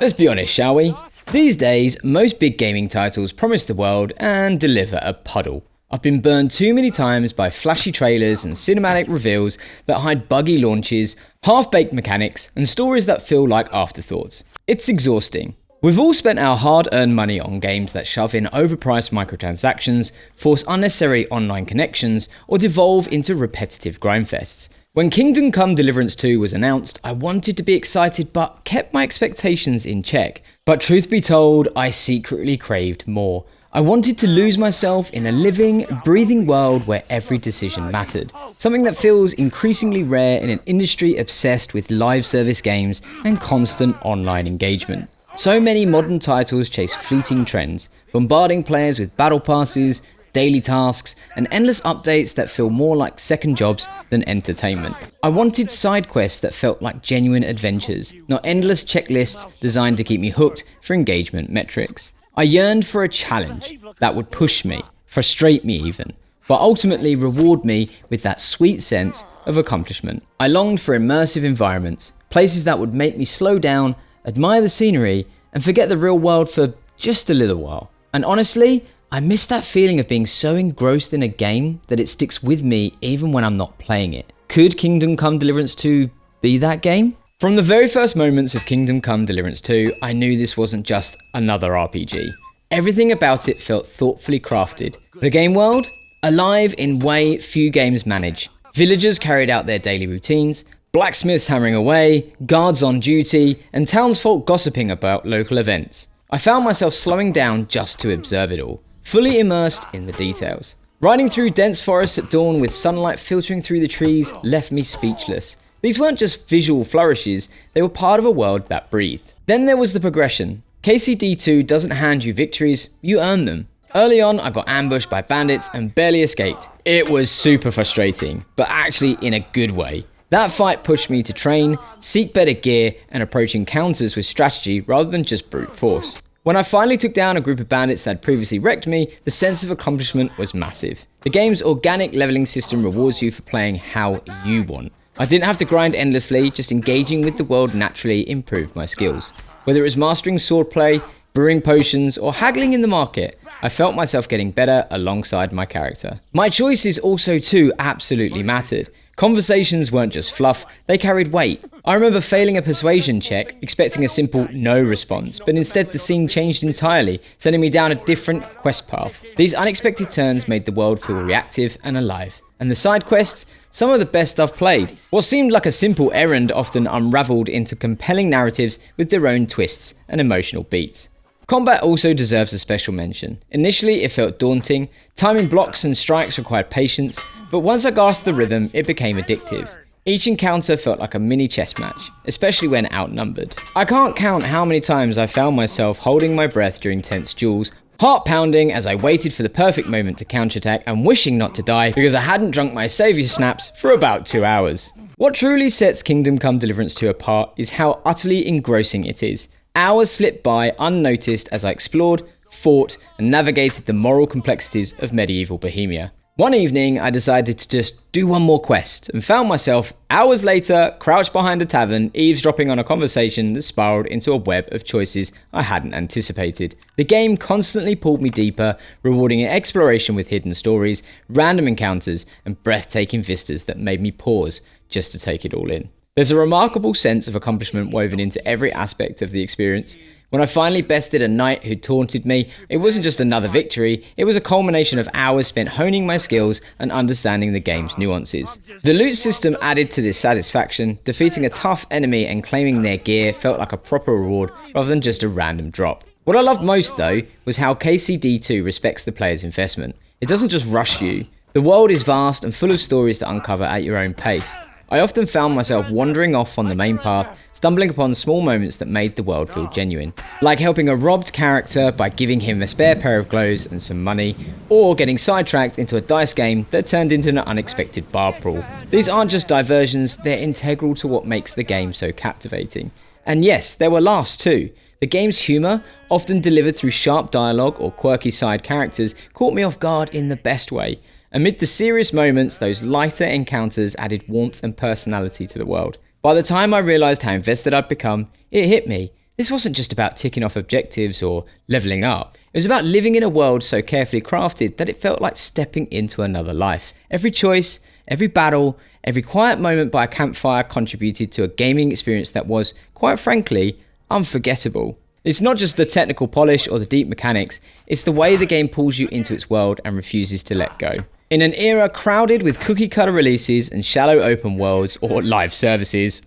Let's be honest, shall we? These days, most big gaming titles promise the world and deliver a puddle. I've been burned too many times by flashy trailers and cinematic reveals that hide buggy launches, half-baked mechanics, and stories that feel like afterthoughts. It's exhausting. We've all spent our hard-earned money on games that shove in overpriced microtransactions, force unnecessary online connections, or devolve into repetitive grindfests. When Kingdom Come Deliverance 2 was announced, I wanted to be excited but kept my expectations in check. But truth be told, I secretly craved more. I wanted to lose myself in a living, breathing world where every decision mattered. Something that feels increasingly rare in an industry obsessed with live service games and constant online engagement. So many modern titles chase fleeting trends, bombarding players with battle passes, daily tasks, and endless updates that feel more like second jobs than entertainment. I wanted side quests that felt like genuine adventures, not endless checklists designed to keep me hooked for engagement metrics. I yearned for a challenge that would push me, frustrate me even, but ultimately reward me with that sweet sense of accomplishment. I longed for immersive environments, places that would make me slow down, admire the scenery, and forget the real world for just a little while. And honestly, I miss that feeling of being so engrossed in a game that it sticks with me even when I'm not playing it. Could Kingdom Come Deliverance 2 be that game? From the very first moments of Kingdom Come Deliverance 2, I knew this wasn't just another RPG. Everything about it felt thoughtfully crafted. The game world? Alive in way few games manage. Villagers carried out their daily routines, blacksmiths hammering away, guards on duty, and townsfolk gossiping about local events. I found myself slowing down just to observe it all, fully immersed in the details. Riding through dense forests at dawn with sunlight filtering through the trees left me speechless. These weren't just visual flourishes, they were part of a world that breathed. Then there was the progression. KCD2 doesn't hand you victories, you earn them. Early on, I got ambushed by bandits and barely escaped. It was super frustrating, but actually in a good way. That fight pushed me to train, seek better gear, and approach encounters with strategy rather than just brute force. When I finally took down a group of bandits that had previously wrecked me, the sense of accomplishment was massive. The game's organic leveling system rewards you for playing how you want. I didn't have to grind endlessly, just engaging with the world naturally improved my skills. Whether it was mastering swordplay, brewing potions, or haggling in the market, I felt myself getting better alongside my character. My choices also too absolutely mattered. Conversations weren't just fluff, they carried weight. I remember failing a persuasion check, expecting a simple no response, but instead the scene changed entirely, sending me down a different quest path. These unexpected turns made the world feel reactive and alive. And the side quests, some of the best I've played. What seemed like a simple errand often unraveled into compelling narratives with their own twists and emotional beats. Combat also deserves a special mention. Initially, it felt daunting. Timing blocks and strikes required patience, but once I grasped the rhythm, it became addictive. Each encounter felt like a mini chess match, especially when outnumbered. I can't count how many times I found myself holding my breath during tense duels, heart pounding as I waited for the perfect moment to counterattack and wishing not to die because I hadn't drunk my saviour snaps for about 2 hours. What truly sets Kingdom Come Deliverance 2 apart is how utterly engrossing it is. Hours slipped by unnoticed as I explored, fought, and navigated the moral complexities of medieval Bohemia. One evening, I decided to just do one more quest and found myself, hours later, crouched behind a tavern, eavesdropping on a conversation that spiraled into a web of choices I hadn't anticipated. The game constantly pulled me deeper, rewarding exploration with hidden stories, random encounters, and breathtaking vistas that made me pause just to take it all in. There's a remarkable sense of accomplishment woven into every aspect of the experience. When I finally bested a knight who taunted me, it wasn't just another victory, it was a culmination of hours spent honing my skills and understanding the game's nuances. The loot system added to this satisfaction. Defeating a tough enemy and claiming their gear felt like a proper reward rather than just a random drop. What I loved most though was how KCD2 respects the player's investment. It doesn't just rush you. The world is vast and full of stories to uncover at your own pace. I often found myself wandering off on the main path, stumbling upon small moments that made the world feel genuine. Like helping a robbed character by giving him a spare pair of clothes and some money, or getting sidetracked into a dice game that turned into an unexpected bar brawl. These aren't just diversions, they're integral to what makes the game so captivating. And yes, there were laughs too. The game's humour, often delivered through sharp dialogue or quirky side characters, caught me off guard in the best way. Amid the serious moments, those lighter encounters added warmth and personality to the world. By the time I realised how invested I'd become, it hit me. This wasn't just about ticking off objectives or leveling up. It was about living in a world so carefully crafted that it felt like stepping into another life. Every choice, every battle, every quiet moment by a campfire contributed to a gaming experience that was, quite frankly, unforgettable. It's not just the technical polish or the deep mechanics, it's the way the game pulls you into its world and refuses to let go. In an era crowded with cookie-cutter releases and shallow open worlds or live services,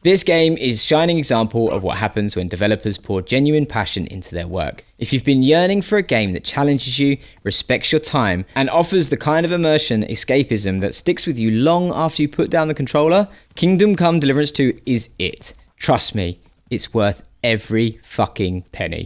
this game is a shining example of what happens when developers pour genuine passion into their work. If you've been yearning for a game that challenges you, respects your time, and offers the kind of immersion escapism that sticks with you long after you put down the controller, Kingdom Come Deliverance 2 is it. Trust me, it's worth every fucking penny.